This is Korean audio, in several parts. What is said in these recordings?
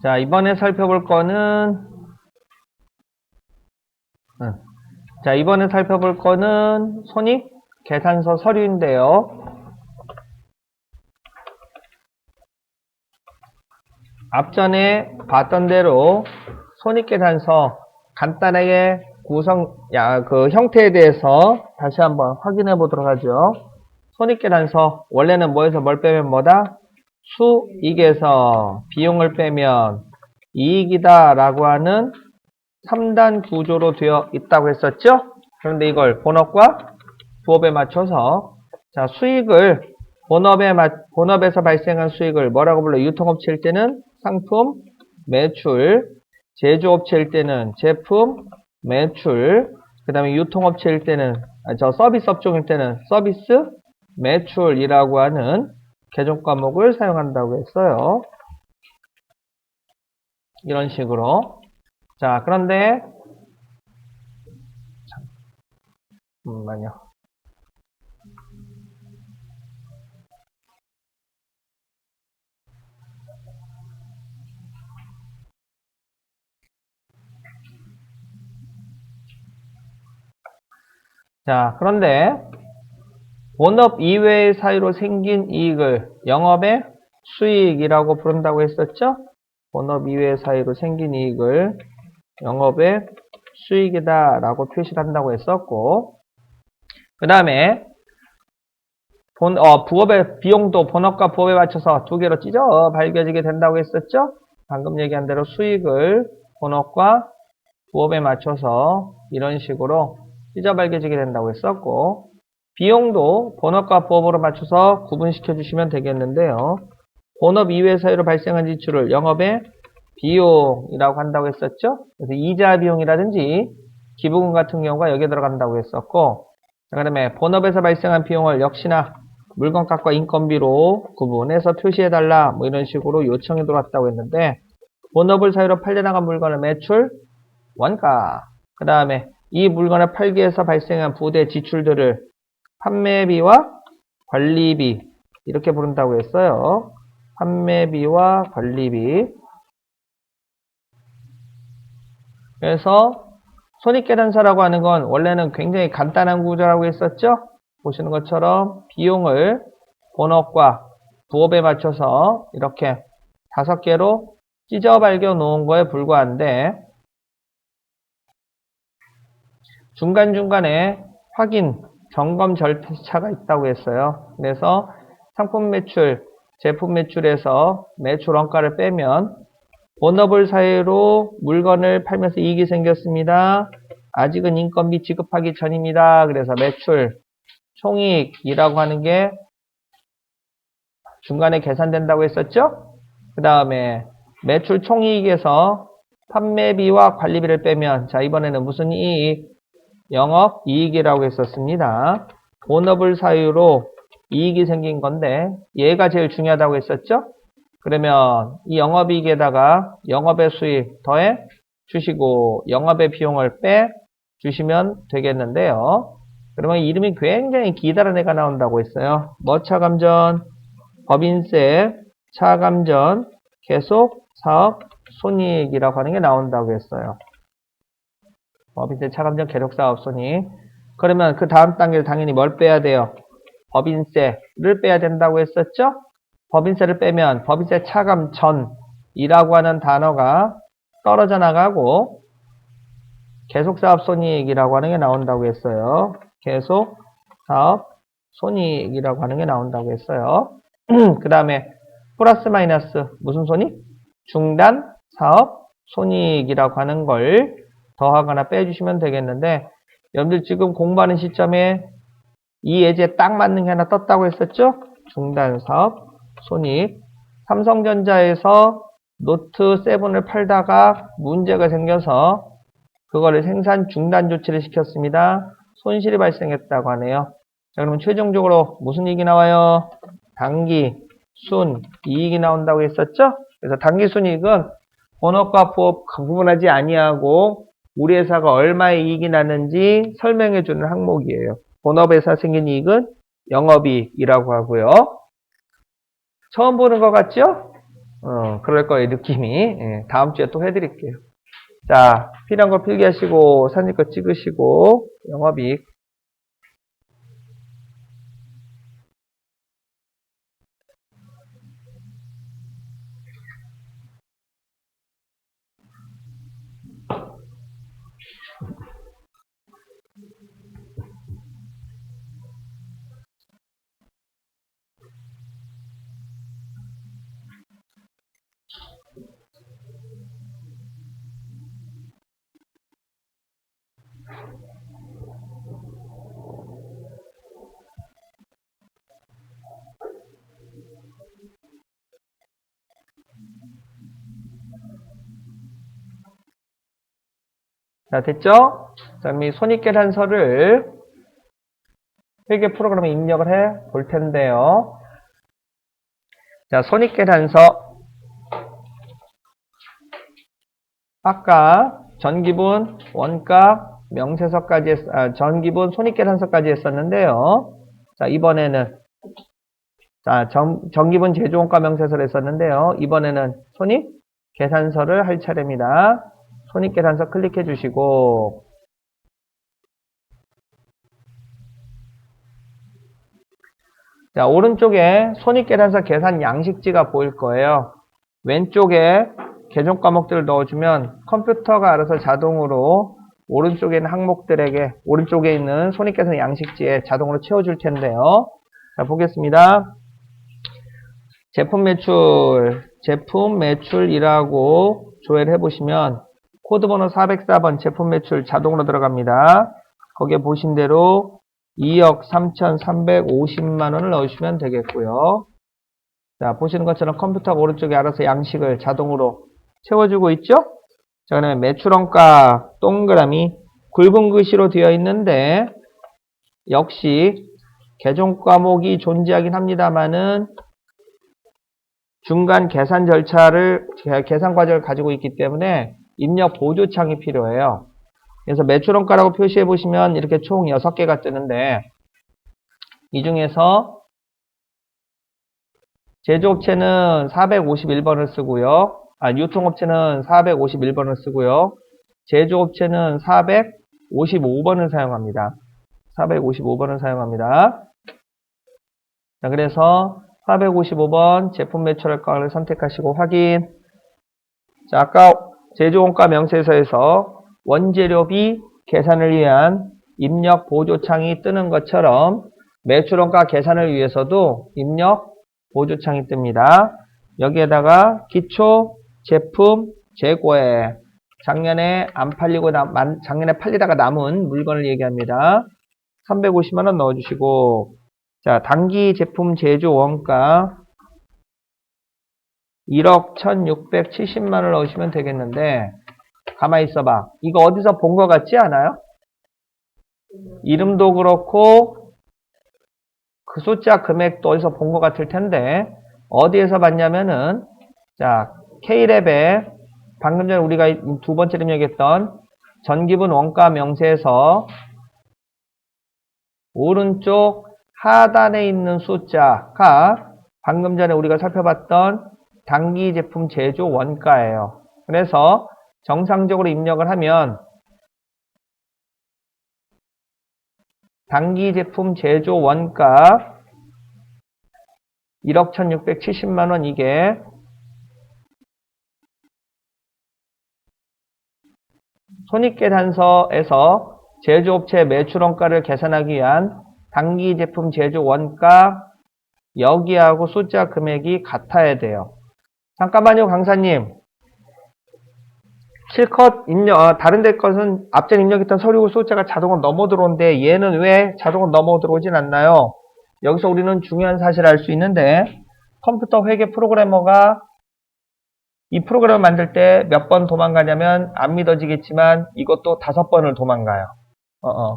자, 이번에 살펴볼 거는, 손익 계산서 서류인데요. 앞전에 봤던 대로 손익계산서 간단하게 그 형태에 대해서 다시 한번 확인해 보도록 하죠. 손익계산서 원래는 뭐에서 뭘 빼면 뭐다? 수익에서 비용을 빼면 이익이다 라고 하는 3단 구조로 되어 있다고 했었죠? 그런데 이걸 본업과 부업에 맞춰서 자, 수익을 본업에서 발생한 수익을 뭐라고 불러? 유통업체일 때는 상품, 매출, 제조업체일 때는 제품, 매출, 그 다음에 유통업체일 때는, 서비스 업종일 때는 서비스, 매출이라고 하는 개정 과목을 사용한다고 했어요. 이런 식으로. 자, 그런데, 잠깐만요. 자, 그런데 본업 이외의 사유로 생긴 이익을 영업의 수익이라고 부른다고 했었죠? 본업 이외의 사유로 생긴 이익을 영업의 수익이다 라고 표시를 한다고 했었고, 그 다음에 부업의 비용도 본업과 부업에 맞춰서 두 개로 찢어 밝혀지게 된다고 했었죠? 방금 얘기한 대로 수익을 본업과 부업에 맞춰서 이런 식으로 찢어 밝혀지게 된다고 했었고, 비용도 본업과 부업으로 맞춰서 구분시켜 주시면 되겠는데요. 본업 이외 사유로 발생한 지출을 영업의 비용이라고 한다고 했었죠. 그래서 이자 비용이라든지 기부금 같은 경우가 여기에 들어간다고 했었고, 그 다음에 본업에서 발생한 비용을 역시나 물건값과 인건비로 구분해서 표시해달라 뭐 이런 식으로 요청이 들어왔다고 했는데, 본업을 사유로 팔려나간 물건의 매출, 원가, 그 다음에 이 물건을 팔기 위해서 발생한 부대 지출들을 판매비와 관리비 이렇게 부른다고 했어요. 판매비와 관리비. 그래서 손익계산서라고 하는 건 원래는 굉장히 간단한 구조라고 했었죠. 보시는 것처럼 비용을 본업과 부업에 맞춰서 이렇게 5개로 찢어 밝혀 놓은 거에 불과한데, 중간중간에 확인, 점검 절차가 있다고 했어요. 그래서 상품 매출, 제품 매출에서 매출 원가를 빼면 본업을 사유로 물건을 팔면서 이익이 생겼습니다. 아직은 인건비 지급하기 전입니다. 그래서 매출, 총이익이라고 하는 게 중간에 계산된다고 했었죠? 그 다음에 매출 총이익에서 판매비와 관리비를 빼면 자, 이번에는 무슨 이익? 영업이익이라고 했었습니다. 본업을 사유로 이익이 생긴 건데 얘가 제일 중요하다고 했었죠? 그러면 이 영업이익에다가 영업의 수익 더해 주시고 영업의 비용을 빼 주시면 되겠는데요. 그러면 이름이 굉장히 기다란 애가 나온다고 했어요. 뭐 차감전, 법인세, 차감전, 계속 사업 손익이라고 하는 게 나온다고 했어요. 법인세, 차감전, 계속사업 손익. 그러면 그 다음 단계를 당연히 뭘 빼야 돼요? 법인세를 빼야 된다고 했었죠? 법인세를 빼면 법인세 차감 전이라고 하는 단어가 떨어져 나가고 계속사업 손익이라고 하는 게 나온다고 했어요. 계속사업 손익이라고 하는 게 나온다고 했어요. 그 다음에 플러스 마이너스 무슨 손익? 중단 사업 손익이라고 하는 걸 더하거나 빼주시면 되겠는데, 여러분들 지금 공부하는 시점에 이 예제에 딱 맞는 게 하나 떴다고 했었죠? 중단 사업 손익. 삼성전자에서 노트 7을 팔다가 문제가 생겨서 그거를 생산 중단 조치를 시켰습니다. 손실이 발생했다고 하네요. 자, 그러면 최종적으로 무슨 이익이 나와요? 당기 순 이익이 나온다고 했었죠? 그래서 당기 순이익은 본업과 부업 구분하지 아니하고 우리 회사가 얼마의 이익이 나는지 설명해 주는 항목이에요. 본업에서 생긴 이익은 영업이익이라고 하고요. 처음 보는 것 같죠? 그럴 거예요, 느낌이. 예, 다음 주에 또 해드릴게요. 자, 필요한 거 필기하시고, 사진 거 찍으시고, 영업이익. 자, 됐죠? 자, 그럼 이 손익계산서를 회계 프로그램에 입력을 해 볼 텐데요. 자, 손익계산서. 아까 전기분, 원가, 명세서까지 전기분, 손익계산서까지 했었는데요. 자, 이번에는 자, 전기분, 제조원가, 명세서를 했었는데요. 이번에는 손익계산서를 할 차례입니다. 손익계산서 클릭해 주시고, 자, 오른쪽에 손익계산서 계산 양식지가 보일 거예요. 왼쪽에 계정 과목들을 넣어주면 컴퓨터가 알아서 자동으로 오른쪽에 있는 항목들에게 오른쪽에 있는 손익계산 양식지에 자동으로 채워줄 텐데요. 자, 보겠습니다. 제품 매출이라고 조회를 해보시면 코드번호 404번 제품 매출 자동으로 들어갑니다. 거기에 보신 대로 2억 3,350만원을 넣으시면 되겠고요. 자, 보시는 것처럼 컴퓨터가 오른쪽에 알아서 양식을 자동으로 채워주고 있죠? 자, 그러면 매출원가 동그라미 굵은 글씨로 되어 있는데 역시 계정 과목이 존재하긴 합니다만은 중간 계산 계산 과정을 가지고 있기 때문에 입력 보조창이 필요해요. 그래서 매출원가라고 표시해 보시면 이렇게 총 6개가 뜨는데 이 중에서 제조업체는 451번을 쓰고요. 유통업체는 451번을 쓰고요. 제조업체는 455번을 사용합니다. 455번을 사용합니다. 자, 그래서 455번 제품 매출원가를 선택하시고 확인. 자, 아까 제조원가 명세서에서 원재료비 계산을 위한 입력 보조창이 뜨는 것처럼 매출원가 계산을 위해서도 입력 보조창이 뜹니다. 여기에다가 기초 제품 재고에 작년에 작년에 팔리다가 남은 물건을 얘기합니다. 350만원 넣어주시고, 자, 단기 제품 제조 원가 1억 1670만원을 넣으시면 되겠는데, 가만히 있어봐. 이거 어디서 본 것 같지 않아요? 이름도 그렇고 그 숫자 금액도 어디서 본 것 같을 텐데 어디에서 봤냐면은 자, K랩에 방금 전에 우리가 두 번째 입력했던 전기분 원가 명세에서 오른쪽 하단에 있는 숫자가 방금 전에 우리가 살펴봤던 단기 제품 제조 원가예요. 그래서 정상적으로 입력을 하면 단기 제품 제조 원가 1억 1670만원 이게 손익계산서에서 제조업체 매출원가를 계산하기 위한 단기 제품 제조 원가 여기하고 숫자 금액이 같아야 돼요. 잠깐만요, 강사님. 실컷 다른 데 것은 앞전 입력했던 서류 숫자가 자동으로 넘어 들어오는데 얘는 왜 자동으로 넘어 들어오진 않나요? 여기서 우리는 중요한 사실을 알 수 있는데 컴퓨터 회계 프로그래머가 이 프로그램을 만들 때 몇 번 도망가냐면 안 믿어지겠지만 이것도 5번을 도망가요.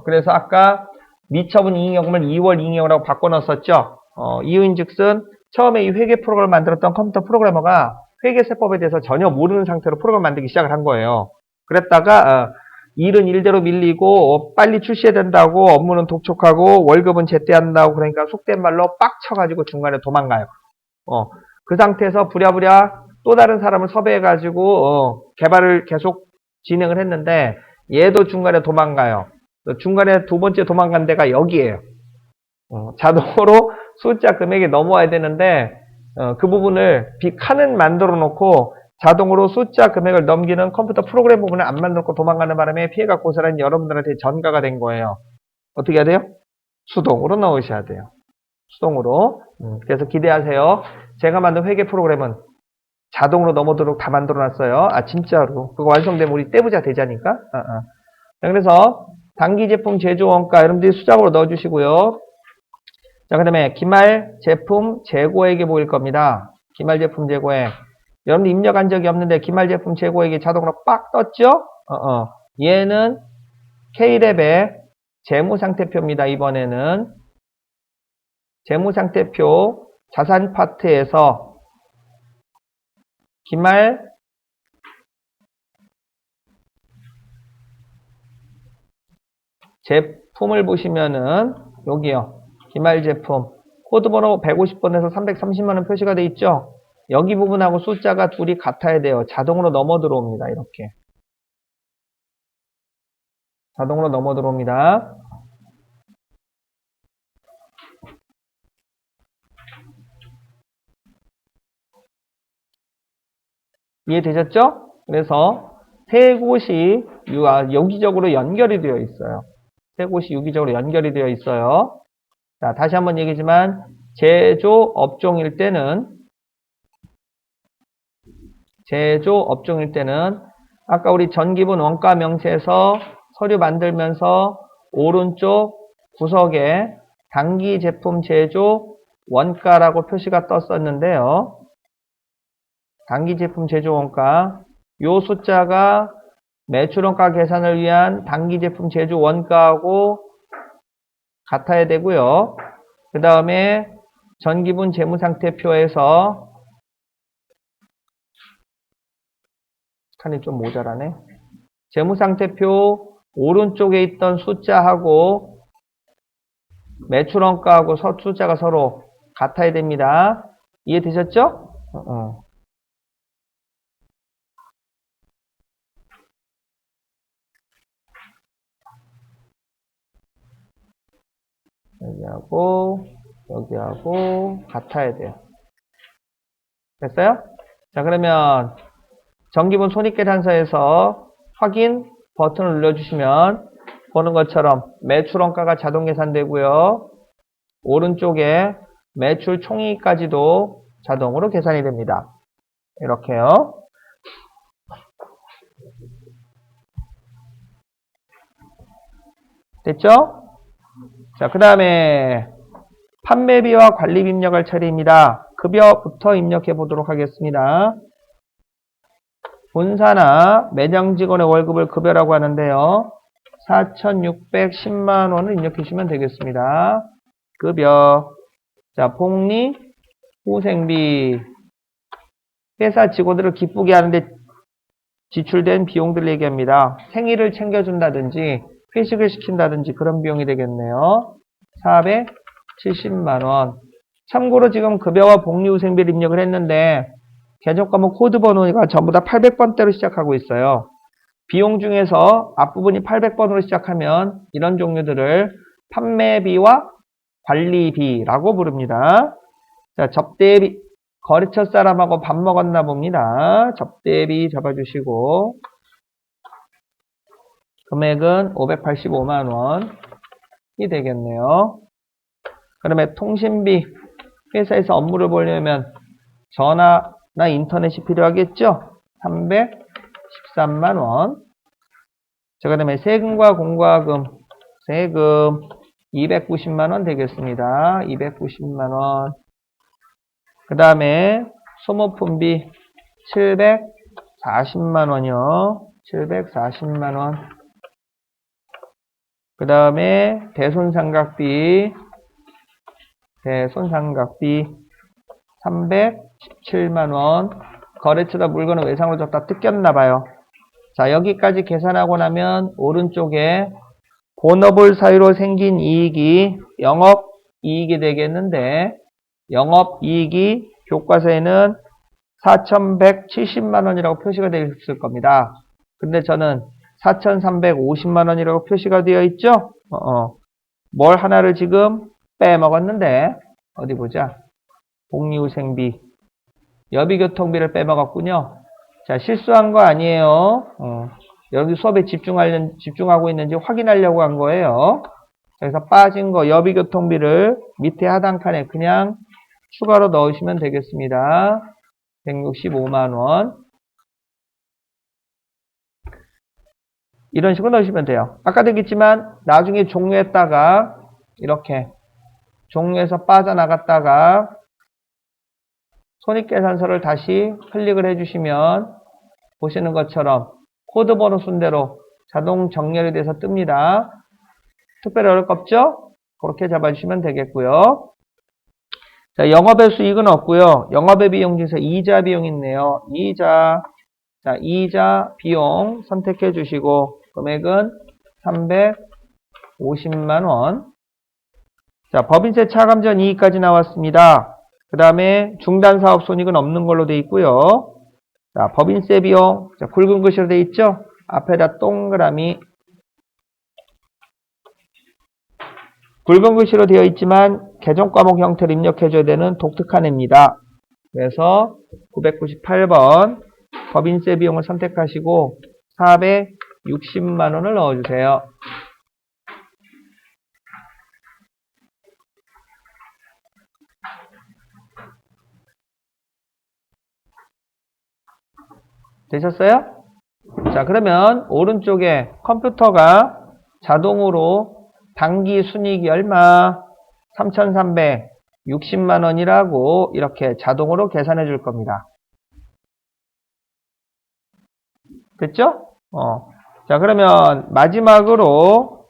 그래서 아까 미처분 이익요금을 2월 이익요금이라고 바꿔놨었죠. 이유인즉슨 처음에 이 회계 프로그램을 만들었던 컴퓨터 프로그래머가 회계세법에 대해서 전혀 모르는 상태로 프로그램을 만들기 시작을 한 거예요. 그랬다가 일은 일대로 밀리고 빨리 출시해야 된다고 업무는 독촉하고 월급은 제때 한다고 그러니까 속된 말로 빡쳐가지고 중간에 도망가요. 그 상태에서 부랴부랴 또 다른 사람을 섭외해가지고 개발을 계속 진행을 했는데 얘도 중간에 도망가요. 중간에 두 번째 도망간 데가 여기에요. 자동으로 숫자 금액이 넘어와야 되는데 그 부분을 칸은 만들어 놓고 자동으로 숫자 금액을 넘기는 컴퓨터 프로그램 부분을 안 만들고 도망가는 바람에 피해가 고스란히 여러분들한테 전가가 된 거예요. 어떻게 해야 돼요? 수동으로 넣으셔야 돼요. 수동으로. 그래서 기대하세요. 제가 만든 회계 프로그램은 자동으로 넘어도록 다 만들어 놨어요. 아, 진짜로. 그거 완성되면 우리 떼부자 되자니까. 자, 그래서 단기 제품 제조 원가 여러분들이 수작으로 넣어주시고요. 자, 그 다음에 기말 제품 재고액이 보일 겁니다. 기말 제품 재고액. 여러분들 입력한 적이 없는데 기말 제품 재고액이 자동으로 빡 떴죠? 얘는 K랩의 재무상태표입니다. 이번에는 재무상태표 자산 파트에서 기말 제품을 보시면은 여기요. 기말 제품 코드번호 150번에서 330만원 표시가 되어 있죠. 여기 부분하고 숫자가 둘이 같아야 돼요. 자동으로 넘어 들어옵니다. 이렇게 자동으로 넘어 들어옵니다. 이해되셨죠? 그래서 세 곳이 유기적으로 연결이 되어 있어요. 세 곳이 유기적으로 연결이 되어 있어요. 자, 다시 한번 얘기지만 제조 업종일 때는 아까 우리 전기분 원가 명세서 서류 만들면서 오른쪽 구석에 단기 제품 제조 원가라고 표시가 떴었는데요. 단기 제품 제조 원가 요 숫자가 매출원가 계산을 위한 단기 제품 제조 원가하고 같아야 되고요. 그 다음에 전기분 재무상태표에서 칸이 좀 모자라네. 재무상태표 오른쪽에 있던 숫자하고 매출원가하고 숫자가 서로 같아야 됩니다. 이해되셨죠? 여기하고 같아야 돼요. 됐어요? 자, 그러면 전기분 손익계산서에서 확인 버튼을 눌러주시면 보는 것처럼 매출원가가 자동 계산되고요. 오른쪽에 매출 총이익까지도 자동으로 계산이 됩니다. 이렇게요. 됐죠? 자, 그 다음에 판매비와 관리비 입력할 차례입니다. 급여부터 입력해 보도록 하겠습니다. 본사나 매장 직원의 월급을 급여라고 하는데요. 4,610만 원을 입력해 주시면 되겠습니다. 급여. 자, 복리, 후생비. 회사 직원들을 기쁘게 하는데 지출된 비용들을 얘기합니다. 생일을 챙겨준다든지 회식을 시킨다든지 그런 비용이 되겠네요. 470만 원. 참고로 지금 급여와 복리후생비를 입력을 했는데 개정 과목 코드 번호가 전부 다 800번대로 시작하고 있어요. 비용 중에서 앞부분이 800번으로 시작하면 이런 종류들을 판매비와 관리비라고 부릅니다. 자, 접대비. 거래처 사람하고 밥 먹었나 봅니다. 접대비 잡아주시고 금액은 585만 원이 되겠네요. 그다음에 통신비. 회사에서 업무를 보려면 전화나 인터넷이 필요하겠죠? 313만 원. 자, 그 다음에 세금과 공과금. 세금 290만 원 되겠습니다. 290만 원. 그 다음에 소모품비 740만 원이요. 740만 원. 그 다음에 대손상각비 317만 원. 거래처다 물건을 외상으로 줬다 뜯겼나봐요. 자, 여기까지 계산하고 나면 오른쪽에 본업을 사유로 생긴 이익이 영업이익이 되겠는데 영업이익이 교과서에는 4,170만 원이라고 표시가 되어 있을 겁니다. 근데 저는 4,350만 원이라고 표시가 되어 있죠? 뭘 하나를 지금 빼먹었는데, 어디 보자. 복리후생비, 여비교통비를 빼먹었군요. 자, 실수한 거 아니에요. 여러분들 수업에 집중하고 있는지 확인하려고 한 거예요. 그래서 빠진 거 여비교통비를 밑에 하단칸에 그냥 추가로 넣으시면 되겠습니다. 165만 원. 이런 식으로 넣으시면 돼요. 아까도 얘기했지만 나중에 종료했다가 이렇게 종료해서 빠져나갔다가 손익계산서를 다시 클릭을 해주시면 보시는 것처럼 코드 번호 순대로 자동 정렬이 돼서 뜹니다. 특별히 어려울 거 없죠? 그렇게 잡아주시면 되겠고요. 자, 영업의 수익은 없고요. 영업의 비용 중에서 이자 비용이 있네요. 이자. 자, 이자 비용 선택해 주시고 금액은 350만 원. 자, 법인세 차감 전 이익까지 나왔습니다. 그 다음에 중단사업 손익은 없는 걸로 되어 있고요. 자, 법인세 비용. 자, 굵은 글씨로 되어 있죠? 앞에다 동그라미. 굵은 글씨로 되어 있지만 개정 과목 형태로 입력해줘야 되는 독특한 애입니다. 그래서 998번 법인세 비용을 선택하시고 460만 원을 넣어주세요. 되셨어요? 자, 그러면 오른쪽에 컴퓨터가 자동으로 당기 순이익이 얼마? 3,360만 원이라고 이렇게 자동으로 계산해 줄 겁니다. 됐죠? 자, 그러면 마지막으로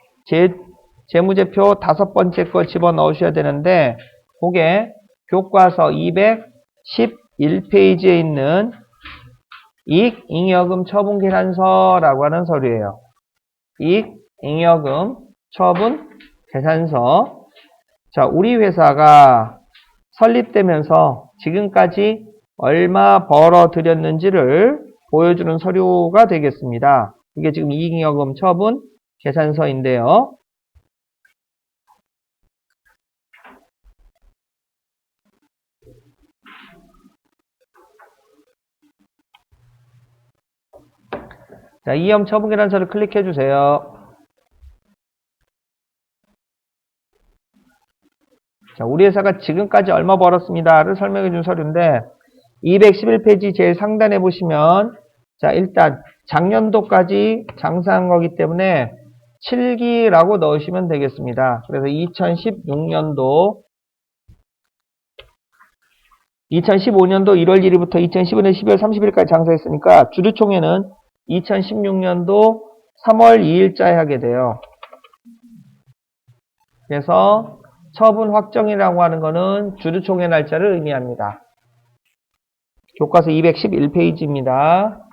재무제표 5번째 거 집어넣으셔야 되는데 그게 교과서 211페이지에 있는 이익, 잉여금, 처분 계산서라고 하는 서류예요. 이익, 잉여금, 처분 계산서. 자, 우리 회사가 설립되면서 지금까지 얼마 벌어들였는지를 보여주는 서류가 되겠습니다. 이게 지금 이익, 잉여금, 처분 계산서인데요. 자, 이형 처분 계산서를 클릭해 주세요. 자, 우리 회사가 지금까지 얼마 벌었습니다를 설명해 준 서류인데 211페이지 제일 상단에 보시면 자, 일단 작년도까지 장사한 거기 때문에 7기라고 넣으시면 되겠습니다. 그래서 2016년도 2015년도 1월 1일부터 2015년 12월 30일까지 장사했으니까 주주총회는 2016년도 3월 2일자에 하게 돼요. 그래서 처분 확정이라고 하는 것은 주주총회 날짜를 의미합니다. 교과서 211페이지입니다.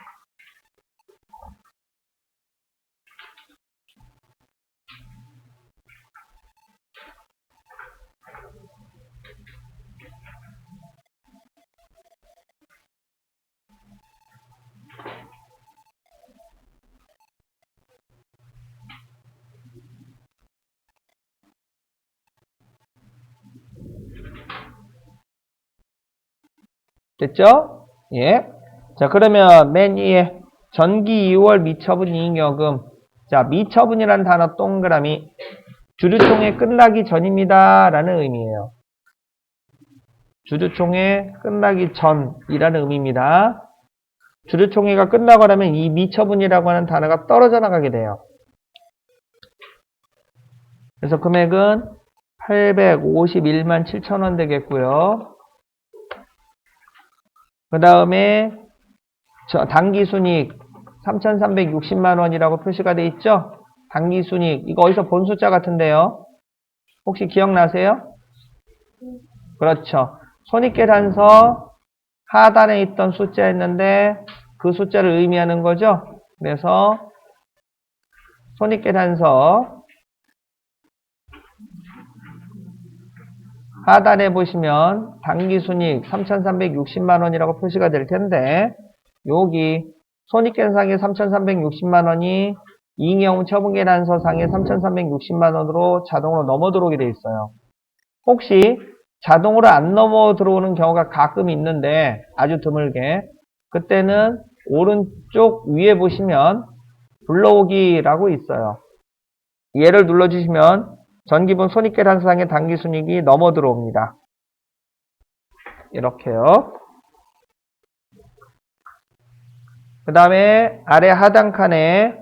됐죠? 예. 자, 그러면 맨 위에 전기 2월 미처분 이익여금. 자, 미처분이라는 단어 동그라미. 주주총회 끝나기 전입니다. 라는 의미예요. 주주총회 끝나기 전이라는 의미입니다. 주주총회가 끝나고 나면 이 미처분이라고 하는 단어가 떨어져 나가게 돼요. 그래서 금액은 851만 7천원 되겠고요. 그 다음에 당기순이익 3,360만 원이라고 표시가 되어 있죠? 당기순이익 이거 어디서 본 숫자 같은데요? 혹시 기억나세요? 그렇죠. 손익계산서 하단에 있던 숫자였는데 그 숫자를 의미하는 거죠? 그래서 손익계산서 하단에 보시면 당기순이익 3,360만원이라고 표시가 될 텐데 여기 손익계산상의 3,360만원이 이익영업 처분계산서상의 3,360만원으로 자동으로 넘어 들어오게 되어 있어요. 혹시 자동으로 안 넘어 들어오는 경우가 가끔 있는데 아주 드물게 그때는 오른쪽 위에 보시면 불러오기라고 있어요. 얘를 눌러주시면 전기분 손익계산서상의 당기순이익이 넘어 들어옵니다. 이렇게요. 그 다음에 아래 하단 칸에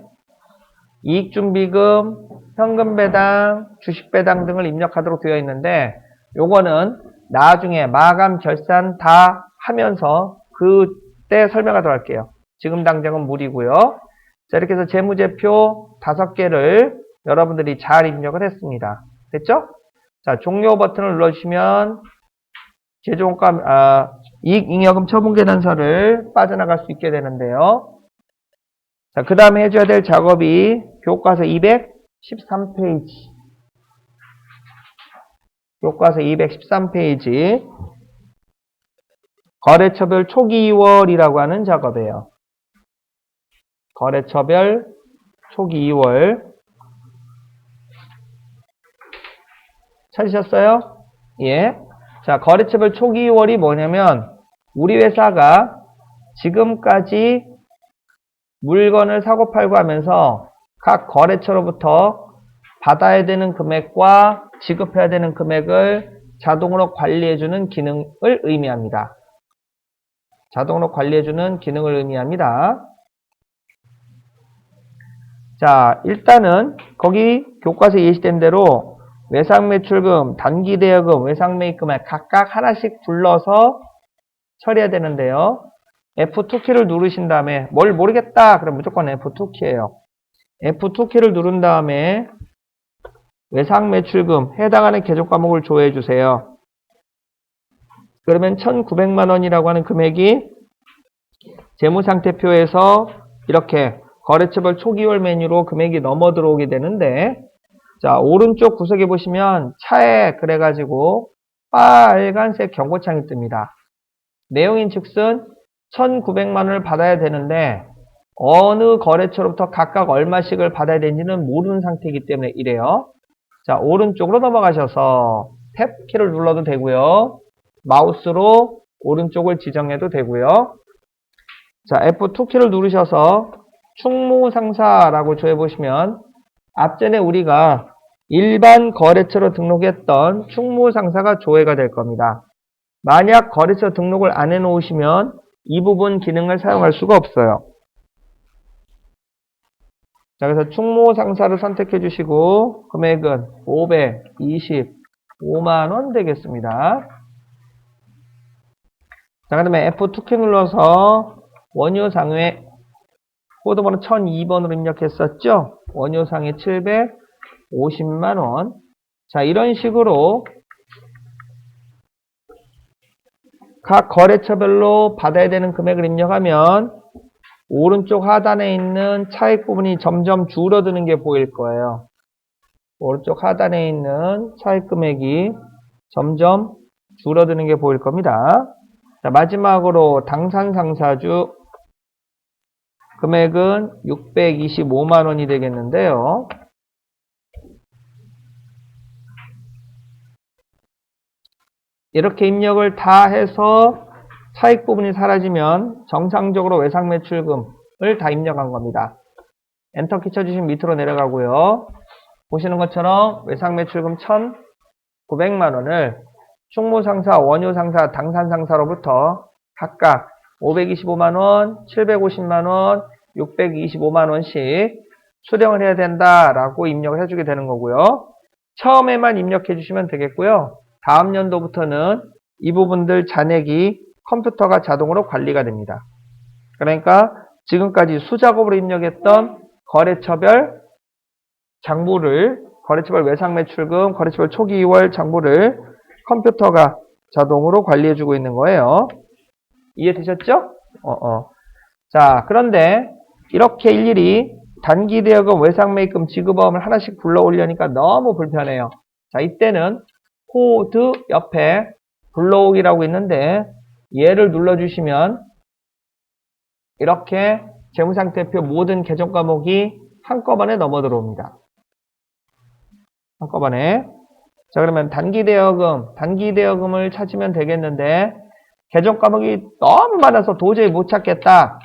이익준비금, 현금배당, 주식배당 등을 입력하도록 되어 있는데 요거는 나중에 마감 결산 다 하면서 그때 설명하도록 할게요. 지금 당장은 무리고요. 자, 이렇게 해서 재무제표 5개를 여러분들이 잘 입력을 했습니다. 됐죠? 자, 종료 버튼을 눌러주시면 이익잉여금 처분계산서를 빠져나갈 수 있게 되는데요. 자, 그 다음에 해줘야 될 작업이 교과서 213페이지. 교과서 213페이지. 거래처별 초기 2월이라고 하는 작업이에요. 거래처별 초기 2월. 찾으셨어요? 예. 자, 거래처별 초기 2월이 뭐냐면, 우리 회사가 지금까지 물건을 사고 팔고 하면서 각 거래처로부터 받아야 되는 금액과 지급해야 되는 금액을 자동으로 관리해주는 기능을 의미합니다. 자동으로 관리해주는 기능을 의미합니다. 자, 일단은 거기 교과서에 예시된 대로 외상매출금, 단기대여금, 외상매입금을 각각 하나씩 불러서 처리해야 되는데요. F2키를 누르신 다음에 뭘 모르겠다 그럼 무조건 F2키예요. F2키를 누른 다음에 외상매출금 해당하는 계정과목을 조회해 주세요. 그러면 1,900만원이라고 하는 금액이 재무상태표에서 이렇게 거래처별 초기월 메뉴로 금액이 넘어 들어오게 되는데, 자, 오른쪽 구석에 보시면 차에 그래가지고 빨간색 경고창이 뜹니다. 내용인 즉슨 1,900만원을 받아야 되는데 어느 거래처로부터 각각 얼마씩을 받아야 되는지는 모르는 상태이기 때문에 이래요. 자, 오른쪽으로 넘어가셔서 탭 키를 눌러도 되고요. 마우스로 오른쪽을 지정해도 되고요. 자, F2키를 누르셔서 충무상사라고 조회해보시면 앞전에 우리가 일반 거래처로 등록했던 충무상사가 조회가 될 겁니다. 만약 거래처 등록을 안 해놓으시면 이 부분 기능을 사용할 수가 없어요. 자, 그래서 충무상사를 선택해 주시고 금액은 525만원 되겠습니다. 자, 그 다음에 F2키 눌러서 원효상회 코드번호 1002번으로 입력했었죠? 원효상회 750만원. 자, 이런 식으로 각 거래처별로 받아야 되는 금액을 입력하면 오른쪽 하단에 있는 차익 부분이 점점 줄어드는 게 보일 거예요. 오른쪽 하단에 있는 차익 금액이 점점 줄어드는 게 보일 겁니다. 자, 마지막으로 당산상사주 금액은 625만원이 되겠는데요. 이렇게 입력을 다 해서 차익 부분이 사라지면 정상적으로 외상매출금을 다 입력한 겁니다. 엔터키 쳐주시면 밑으로 내려가고요. 보시는 것처럼 외상매출금 1,900만원을 충무상사, 원효상사, 당산상사로부터 각각 525만원, 750만원, 625만원씩 수령을 해야 된다라고 입력을 해주게 되는 거고요. 처음에만 입력해 주시면 되겠고요. 다음 연도부터는 이 부분들 잔액이 컴퓨터가 자동으로 관리가 됩니다. 그러니까 지금까지 수작업으로 입력했던 거래처별 장부를, 거래처별 외상매출금, 거래처별 초기 2월 장부를 컴퓨터가 자동으로 관리해주고 있는 거예요. 이해되셨죠? 자, 그런데 이렇게 일일이 단기대여금, 외상매입금, 지급어음을 하나씩 불러 올려니까 너무 불편해요. 자, 이때는 코드 옆에 불러오기라고 있는데 얘를 눌러주시면 이렇게 재무상태표 모든 계정 과목이 한꺼번에 넘어 들어옵니다. 한꺼번에. 자, 그러면 단기 대여금을 찾으면 되겠는데 계정 과목이 너무 많아서 도저히 못 찾겠다.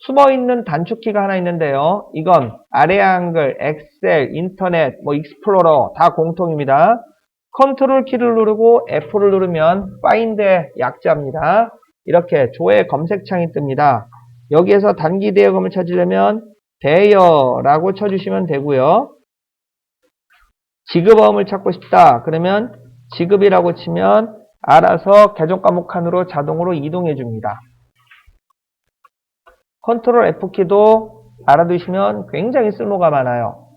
숨어있는 단축키가 하나 있는데요. 이건 아래 한글, 엑셀, 인터넷, 익스플로러 다 공통입니다. 컨트롤 키를 누르고 F를 누르면 파인드의 약자입니다. 이렇게 조회 검색창이 뜹니다. 여기에서 단기 대여금을 찾으려면 대여라고 쳐주시면 되고요. 지급어음을 찾고 싶다. 그러면 지급이라고 치면 알아서 계정 과목 칸으로 자동으로 이동해 줍니다. 컨트롤 F키도 알아두시면 굉장히 쓸모가 많아요.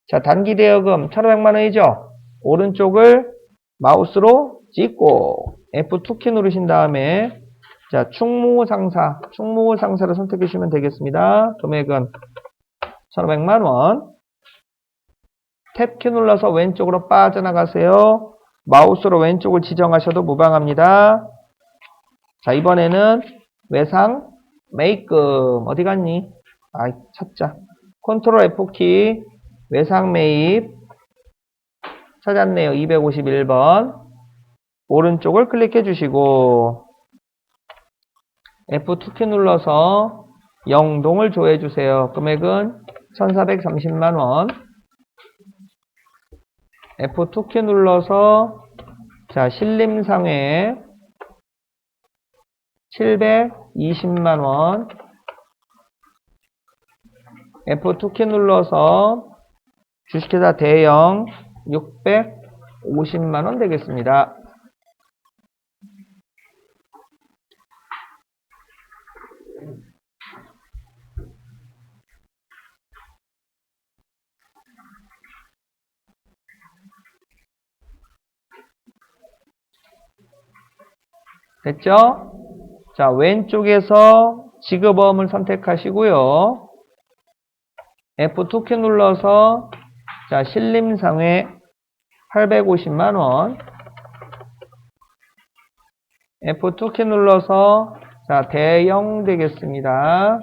자, 단기 대여금 1,500만 원이죠? 오른쪽을 마우스로 찍고 F2키 누르신 다음에 자, 충무상사를 선택해 주시면 되겠습니다. 금액은 1,500만 원. 탭키 눌러서 왼쪽으로 빠져나가세요. 마우스로 왼쪽을 지정하셔도 무방합니다. 자, 이번에는 외상 매입금 어디 갔니? 찾자. 컨트롤 F키 외상 매입 찾았네요. 251번. 오른쪽을 클릭해 주시고 F2키 눌러서 영동을 조회해 주세요. 금액은 1,430만 원. F2키 눌러서 자, 신림상회 720만 원. F2키 눌러서 주식회사 대영 650만 원 되겠습니다. 됐죠? 자, 왼쪽에서 지급어음을 선택하시고요. F2키 눌러서 자, 신림상회 850만 원. F2키 눌러서 자, 대영 되겠습니다.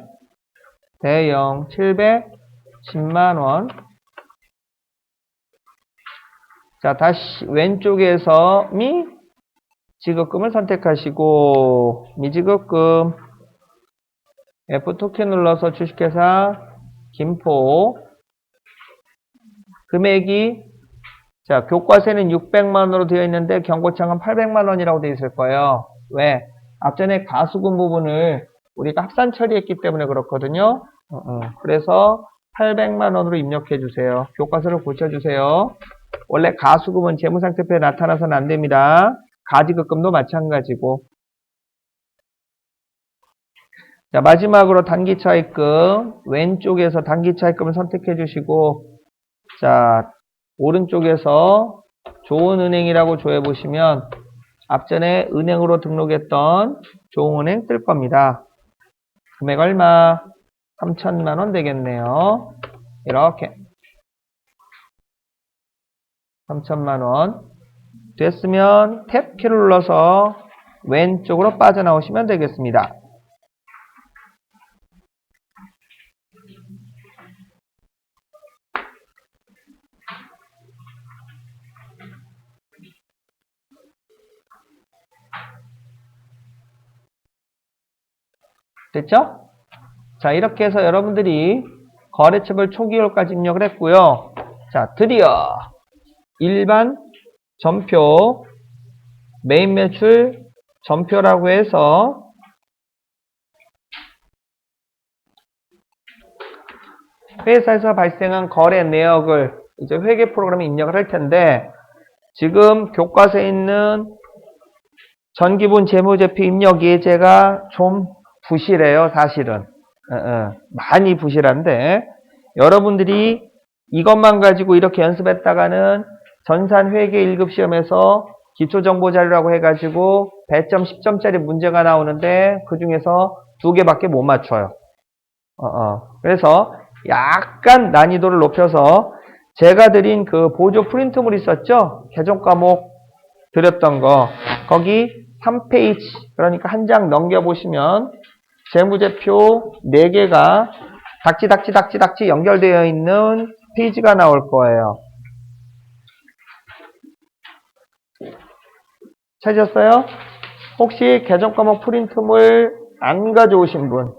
대영 710만 원. 자, 다시 왼쪽에서 지급금을 선택하시고 미지급금 F2키 눌러서 주식회사 김포 금액이 자, 교과세는 600만원으로 되어 있는데 경고창은 800만원이라고 되어 있을 거예요. 왜? 앞전에 가수금 부분을 우리가 합산 처리했기 때문에 그렇거든요. 그래서 800만원으로 입력해 주세요. 교과서를 고쳐주세요. 원래 가수금은 재무상태표에 나타나서는 안 됩니다. 가지급금도 마찬가지고. 자, 마지막으로 단기차입금. 왼쪽에서 단기차입금을 선택해 주시고, 자, 오른쪽에서 좋은은행이라고 조회 보시면, 앞전에 은행으로 등록했던 좋은은행 뜰 겁니다. 금액 얼마? 3,000만 원 되겠네요. 이렇게. 3,000만 원. 됐으면 탭키를 눌러서 왼쪽으로 빠져나오시면 되겠습니다. 됐죠? 자, 이렇게 해서 여러분들이 거래처별 초기율까지 입력을 했고요. 자, 드디어 일반 전표, 메인 매출 전표라고 해서 회사에서 발생한 거래 내역을 이제 회계 프로그램에 입력을 할 텐데, 지금 교과서에 있는 전기분 재무제표 입력 예제가 좀 부실해요, 사실은. 많이 부실한데, 여러분들이 이것만 가지고 이렇게 연습했다가는 전산회계 1급 시험에서 기초정보자료라고 해가지고 100점, 10점짜리 문제가 나오는데 그 중에서 2개밖에 못 맞춰요. 그래서 약간 난이도를 높여서 제가 드린 그 보조 프린트물 있었죠? 계정 과목 드렸던 거 거기 3페이지 그러니까 한 장 넘겨보시면 재무제표 4개가 닥지 연결되어 있는 페이지가 나올 거예요. 찾으셨어요? 혹시 개정 과목 프린트물 안 가져오신 분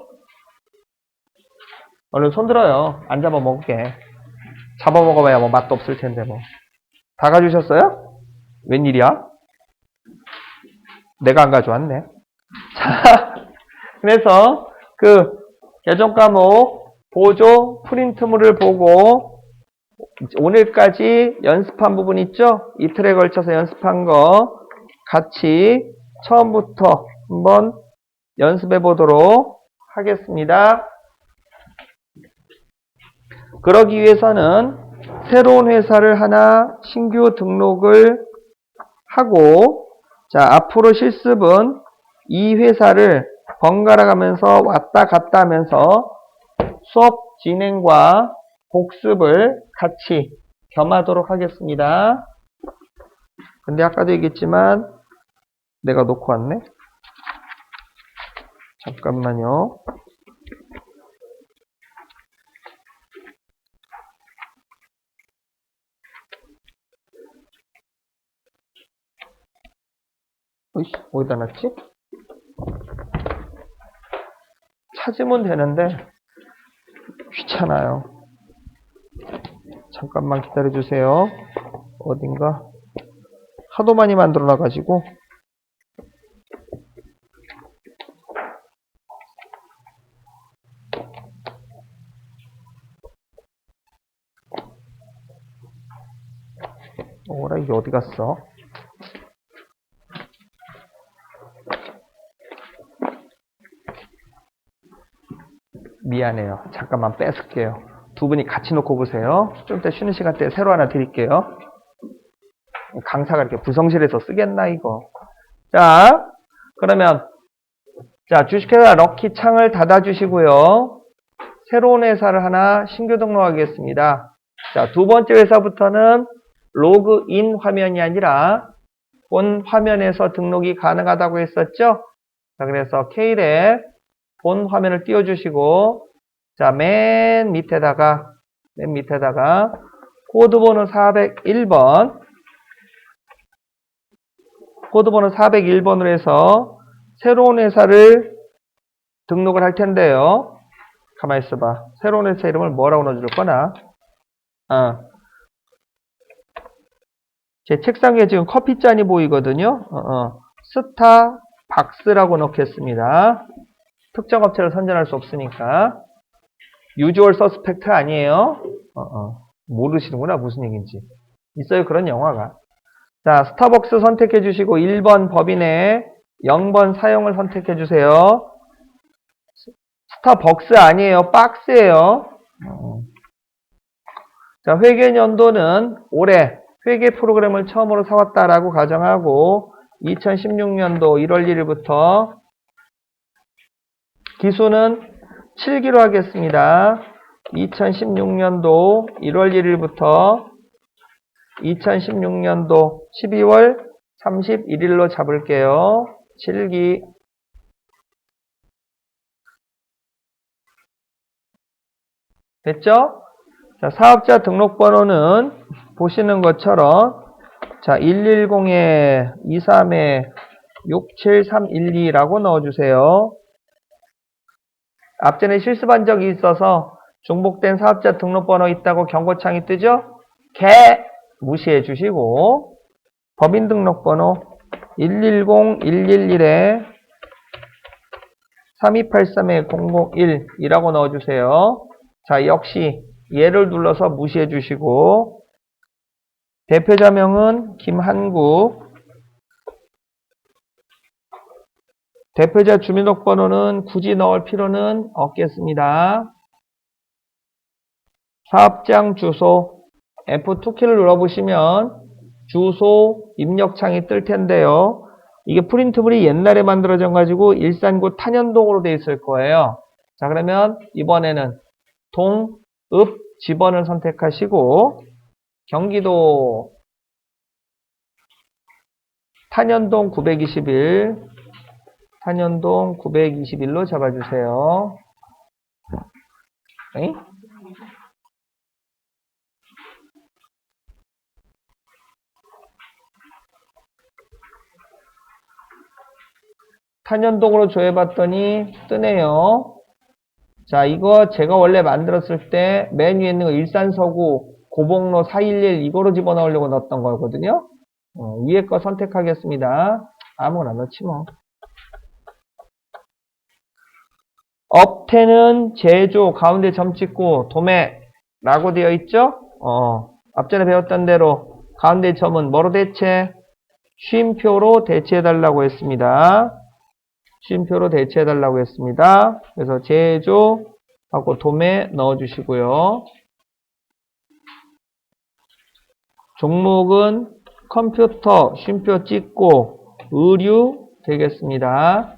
얼른 손 들어요. 안 잡아 먹을게. 잡아 먹어봐야 뭐 맛도 없을 텐데 뭐. 다 가져오셨어요? 웬일이야? 내가 안 가져왔네. 자, 그래서 그 개정 과목 보조 프린트물을 보고 오늘까지 연습한 부분 있죠? 이틀에 걸쳐서 연습한 거 같이 처음부터 한번 연습해 보도록 하겠습니다. 그러기 위해서는 새로운 회사를 하나 신규 등록을 하고 자, 앞으로 실습은 이 회사를 번갈아 가면서 왔다 갔다 하면서 수업 진행과 복습을 같이 겸하도록 하겠습니다. 근데 아까도 얘기했지만 내가 놓고 왔네. 잠깐만요. 어이씨, 어디다 놨지? 찾으면 되는데 귀찮아요. 잠깐만 기다려주세요. 어딘가 하도 많이 만들어 놔가지고 오라 이게 어디 갔어? 미안해요. 잠깐만 뺏을게요. 두 분이 같이 놓고 보세요. 좀 이따 쉬는 시간 때 새로 하나 드릴게요. 강사가 이렇게 부성실해서 쓰겠나 이거. 자, 그러면 자 주식회사 럭키 창을 닫아주시고요. 새로운 회사를 하나 신규 등록하겠습니다. 자, 두 번째 회사부터는 로그인 화면이 아니라 본 화면에서 등록이 가능하다고 했었죠? 자, 그래서 K랩 본 화면을 띄워주시고, 자, 맨 밑에다가 코드번호 401번, 코드번호 401번으로 해서 새로운 회사를 등록을 할 텐데요. 가만히 있어봐. 새로운 회사 이름을 뭐라고 넣어줄 거나? 제 책상 위에 지금 커피잔이 보이거든요. 스타박스라고 넣겠습니다. 특정 업체를 선전할 수 없으니까. 유주얼 서스펙트 아니에요. 모르시는구나. 무슨 얘기인지. 있어요. 그런 영화가. 자, 스타벅스 선택해 주시고 1번 법인의 0번 사용을 선택해 주세요. 스타벅스 아니에요. 박스예요. 자, 회계 연도는 올해 회계 프로그램을 처음으로 사왔다라고 가정하고 2016년도 1월 1일부터 기수는 7기로 하겠습니다. 2016년도 1월 1일부터 2016년도 12월 31일로 잡을게요. 7기. 됐죠? 자, 사업자 등록번호는 보시는 것처럼 자, 110에 23에 67312라고 넣어주세요. 앞전에 실습한 적이 있어서 중복된 사업자 등록번호 있다고 경고창이 뜨죠? 개 무시해 주시고 법인 등록번호 110111에 3283에 001이라고 넣어주세요. 자, 역시 얘를 눌러서 무시해 주시고 대표자명은 김한국, 대표자 주민등록번호는 굳이 넣을 필요는 없겠습니다. 사업장 주소 F2키를 눌러보시면 주소 입력창이 뜰 텐데요. 이게 프린트물이 옛날에 만들어져 가지고 일산구 탄현동으로 되어 있을 거예요. 자, 그러면 이번에는 동읍 지번을 선택하시고 경기도 탄현동 921, 탄현동 921로 잡아주세요. 에? 탄현동으로 조회봤더니 뜨네요. 자, 이거 제가 원래 만들었을 때 맨 위에 있는 거 일산서구 고봉로 411 이거로 집어넣으려고 넣었던 거거든요. 위에 거 선택하겠습니다. 아무거나 넣지 뭐. 업태는 제조 가운데 점 찍고 도매라고 되어 있죠? 앞전에 배웠던 대로 가운데 점은 뭐로 대체? 쉼표로 대체해달라고 했습니다. 쉼표로 대체해달라고 했습니다. 그래서 제조하고 도매 넣어주시고요. 종목은 컴퓨터 쉼표 찍고 의류 되겠습니다.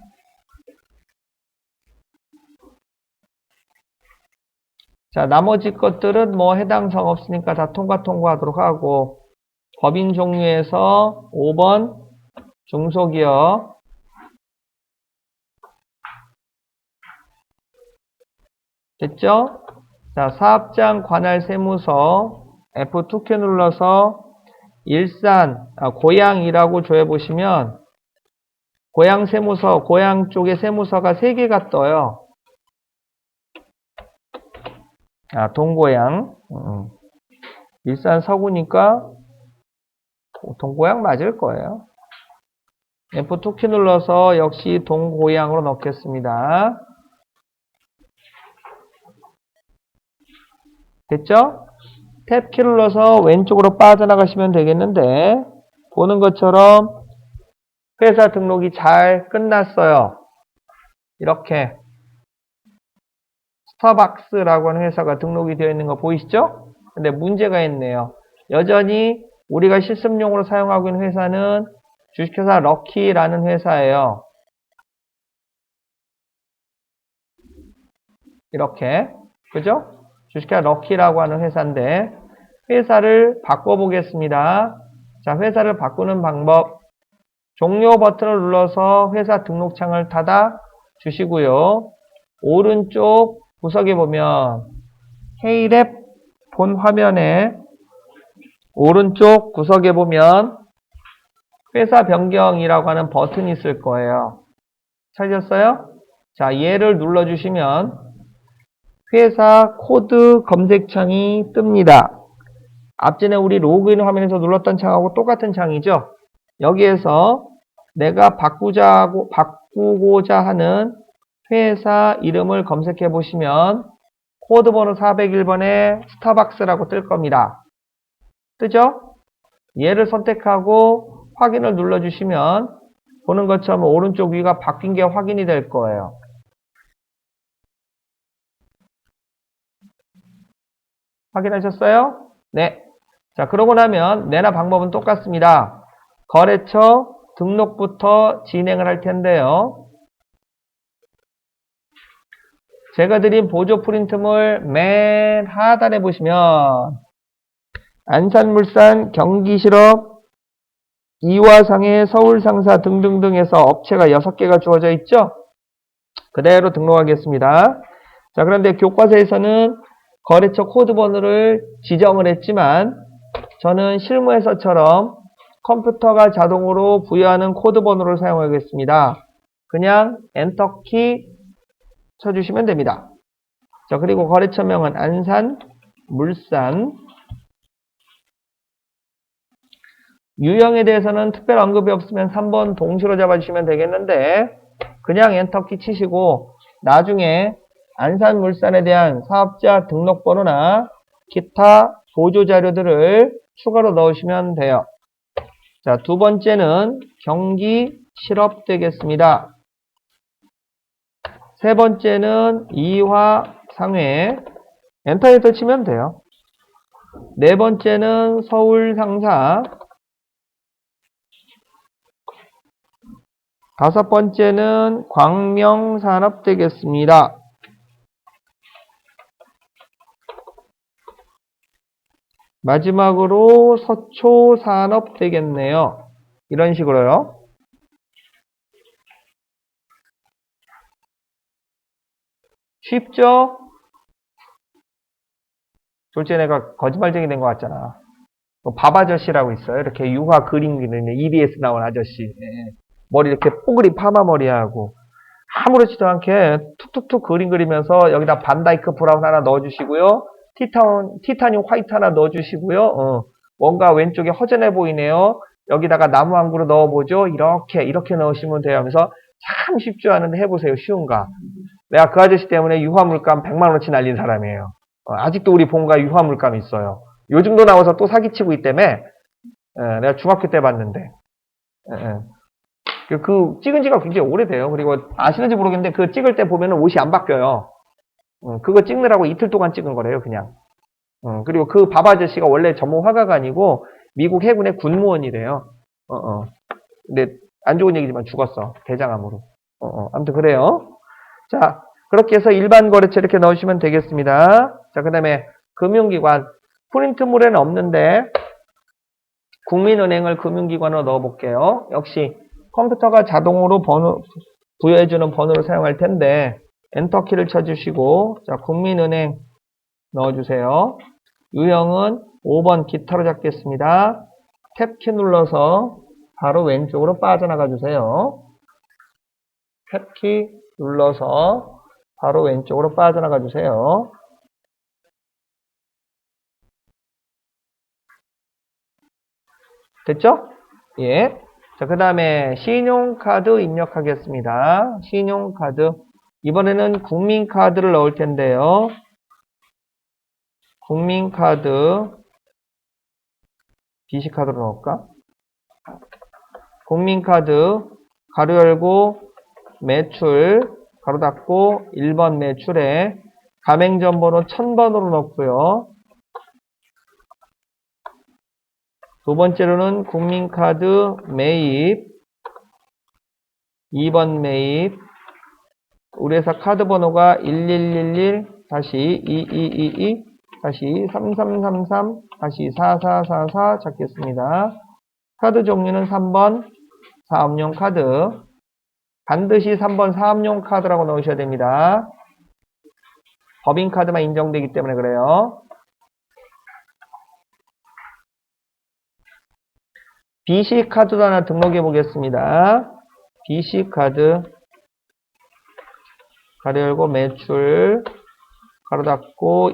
자, 나머지 것들은 뭐 해당 사항 없으니까 다 통과하도록 하고, 법인 종류에서 5번 중소기업, 됐죠? 자, 사업장 관할 세무서 F2키 눌러서 고양이라고 조회보시면 고양 세무서, 고양 쪽에 세무서가 3개가 떠요. 동고양. 일산 서구니까 동고양 맞을 거예요. F2키 눌러서 역시 동고양으로 넣겠습니다. 됐죠? 탭키 눌러서 왼쪽으로 빠져나가시면 되겠는데, 보는 것처럼 회사 등록이 잘 끝났어요. 이렇게 스타벅스라고 하는 회사가 등록이 되어 있는 거 보이시죠? 근데 문제가 있네요. 여전히 우리가 실습용으로 사용하고 있는 회사는 주식회사 럭키라는 회사예요. 이렇게, 그죠? 주식회사 럭키라고 하는 회사인데 회사를 바꿔보겠습니다. 자, 회사를 바꾸는 방법, 종료 버튼을 눌러서 회사 등록창을 닫아 주시고요. 오른쪽 구석에 보면 헤이랩 본 화면에 오른쪽 구석에 보면 회사 변경이라고 하는 버튼이 있을 거예요. 찾으셨어요? 자, 얘를 눌러주시면 회사 코드 검색창이 뜹니다. 앞전에 우리 로그인 화면에서 눌렀던 창하고 똑같은 창이죠. 여기에서 내가 바꾸고자 하는 회사 이름을 검색해 보시면 코드 번호 401번에 스타벅스라고 뜰 겁니다. 뜨죠? 얘를 선택하고 확인을 눌러주시면 보는 것처럼 오른쪽 위가 바뀐 게 확인이 될 거예요. 확인하셨어요? 네. 자, 그러고 나면 내나 방법은 똑같습니다. 거래처 등록부터 진행을 할 텐데요. 제가 드린 보조 프린트물 맨 하단에 보시면 안산물산, 경기실업, 이화상해, 서울상사 등등등 해서 업체가 6개가 주어져 있죠? 그대로 등록하겠습니다. 자, 그런데 교과서에서는 거래처 코드 번호를 지정을 했지만 저는 실무에서처럼 컴퓨터가 자동으로 부여하는 코드 번호를 사용하겠습니다. 그냥 엔터키 쳐주시면 됩니다. 자, 그리고 거래처명은 안산물산. 유형에 대해서는 특별 언급이 없으면 3번 동시로 잡아주시면 되겠는데 그냥 엔터키 치시고 나중에 안산물산에 대한 사업자 등록번호나 기타 보조자료들을 추가로 넣으시면 돼요. 자, 두 번째는 경기실업 되겠습니다. 세 번째는 이화상해, 엔터에서 치면 돼요. 네 번째는 서울상사, 다섯 번째는 광명산업 되겠습니다. 마지막으로 서초산업 되겠네요. 이런 식으로요. 쉽죠? 졸지에 내가 거짓말쟁이 된 것 같잖아. 밥 아저씨라고 있어요. 이렇게 유화 그림 그리는 EBS 나온 아저씨. 예. 머리 이렇게 뽀글이 파마 머리하고 아무렇지도 않게 툭툭툭 그림 그리면서 여기다 반다이크 브라운 하나 넣어주시고요. 티타늄 화이트 하나 넣어주시고요. 뭔가 왼쪽에 허전해 보이네요. 여기다가 나무 한 그루 넣어보죠. 이렇게 넣으시면 돼요. 하면서 참 쉽지 않은데 해보세요. 쉬운가? 내가 그 아저씨 때문에 유화물감 100만원어치 날린 사람이에요. 아직도 우리 본가에 유화물감이 있어요. 요즘도 나와서 또 사기치고 있다며. 내가 중학교 때 봤는데. 그 찍은 지가 굉장히 오래돼요. 그리고 아시는지 모르겠는데 그 찍을 때 보면은 옷이 안 바뀌어요. 그거 찍느라고 이틀 동안 찍은 거래요, 그냥. 그리고 그 밥 아저씨가 원래 전문 화가가 아니고 미국 해군의 군무원이래요. 근데 안 좋은 얘기지만 죽었어. 대장암으로. 아무튼 그래요. 자, 그렇게 해서 일반 거래처 이렇게 넣으시면 되겠습니다. 자, 그 다음에 금융기관. 프린트물에는 없는데 국민은행을 금융기관으로 넣어볼게요. 역시 컴퓨터가 자동으로 번호 부여해주는 번호를 사용할 텐데 엔터키를 쳐주시고 자 국민은행 넣어주세요. 유형은 5번 기타로 잡겠습니다. 탭키 눌러서 바로 왼쪽으로 빠져나가 주세요. 탭키 눌러서 바로 왼쪽으로 빠져나가 주세요. 됐죠? 예. 자, 그 다음에 신용카드 입력하겠습니다. 신용카드. 이번에는 국민카드를 넣을 텐데요. 국민카드. BC카드로 넣을까? 국민카드. 가로 열고 매출. 가로 닫고 1번 매출에 가맹점번호 1000번으로 넣고요. 두 번째로는 국민카드 매입, 2번 매입, 우리 회사 카드 번호가 1111, 다시 2222, 다시 3333, 다시 4444 찾겠습니다. 카드 종류는 3번 사업용 카드, 반드시 3번 사업용 카드라고 넣으셔야 됩니다. 법인카드만 인정되기 때문에 그래요. BC카드도 하나 등록해 보겠습니다. BC카드 가로 열고 매출 가로 닫고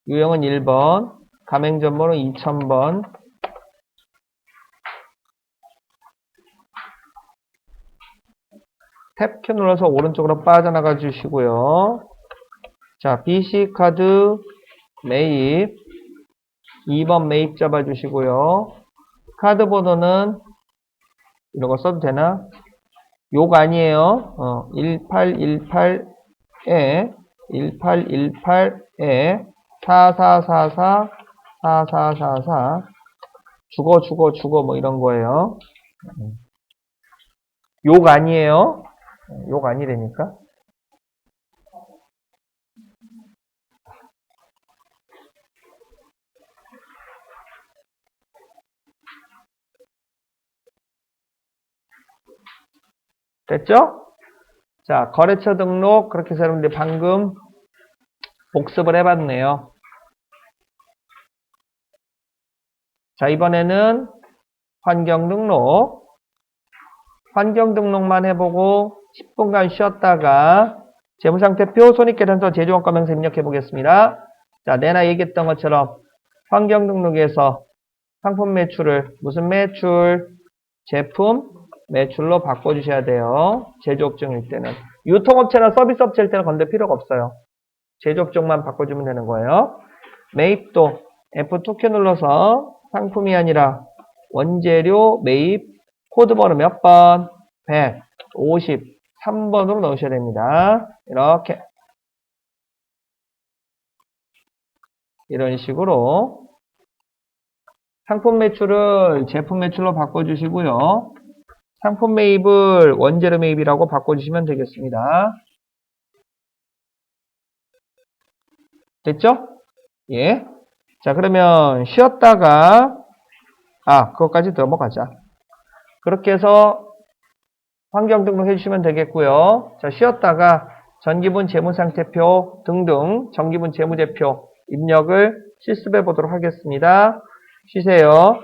유형은 1번 가맹점번호 2000번 탭키 눌러서 오른쪽으로 빠져나가 주시고요. 자, BC카드 매입 2번 매입 잡아 주시고요. 카드 번호는 이런 거 써도 되나? 욕 아니에요. 1818에 1818에 4444 4444 죽어 뭐 이런 거예요. 욕 아니에요. 욕 아니라니까. 됐죠? 자, 거래처 등록 그렇게 해서 여러분들 방금 복습을 해봤네요. 자, 이번에는 환경 등록. 환경 등록만 해보고 10분간 쉬었다가 재무상태표, 손익계산서, 제조원가 명세 입력해 보겠습니다. 자, 내나 얘기했던 것처럼 환경 등록에서 상품 매출을 무슨 매출? 제품 매출로 바꿔주셔야 돼요. 제조업종일 때는. 유통업체나 서비스업체일 때는 건들 필요가 없어요. 제조업종만 바꿔주면 되는 거예요. 매입도 F2키 눌러서 상품이 아니라 원재료 매입 코드 번호 몇 번? 153번으로 넣으셔야 됩니다. 이렇게 이런 식으로 상품 매출을 제품 매출로 바꿔주시고요. 상품 매입을 원재료 매입이라고 바꿔주시면 되겠습니다. 됐죠? 예. 자, 그러면 쉬었다가 그것까지 넘어가자. 그렇게 해서 환경 등록해 주시면 되겠고요. 자, 쉬었다가 전기분 재무상태표 등등 정기분 재무제표 입력을 실습해 보도록 하겠습니다. 쉬세요.